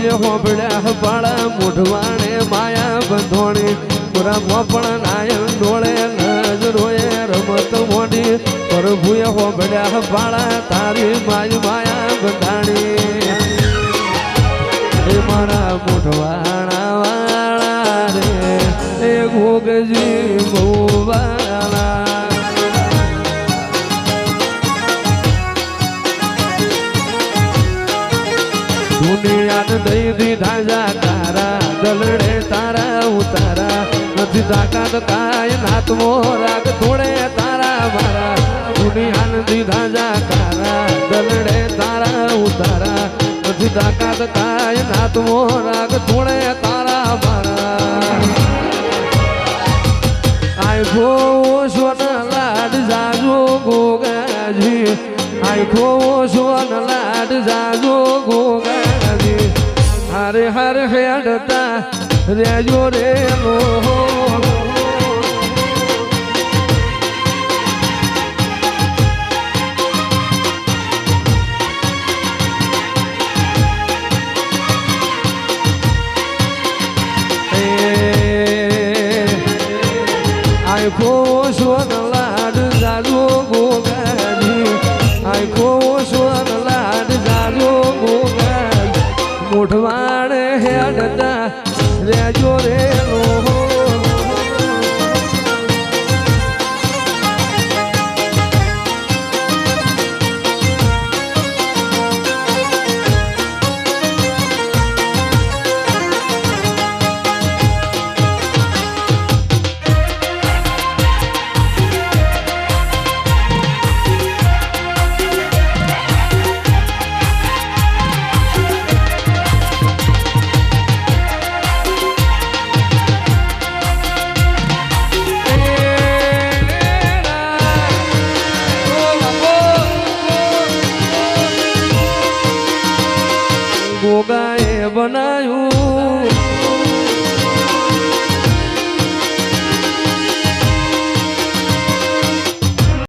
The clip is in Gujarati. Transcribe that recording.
પ્રભુએ હોબળ્યા બાળા મોઢવાણે માયા બંધોણી પુરા પણ નાયન ડોળે નજરોએ રમત મોડી પ્રભુએ હોબળ્યા બાળા તારી માયા બંધાણી એ મારા મોઢવાણા વાળા રે એ ગોગજી બહુ વાળા દુનિયાને દઈ દીધા જાકારા દલડે તારા ઉતારા નથી તાકાત કાય નાતમો રાગ થોડે તારા મારા દુનિયાને દીધા જાકારા દલડે તારા ઉતારા નથી તાકાત કાય નાતમો રાગ થોડે તારા મારા આખો સોન લાડ જાજો ગોગાજી આખો સોન લાડ જાજો ગોગાજી હરે હરે હેડતા રેજો રે લો આખો સોન લાડ જાજો ગોગાજી આખો સોન લાડ જાજો ગોગાજી મોઢવાડે હેડતા રેજો રે લો ગોગાએ બનાયું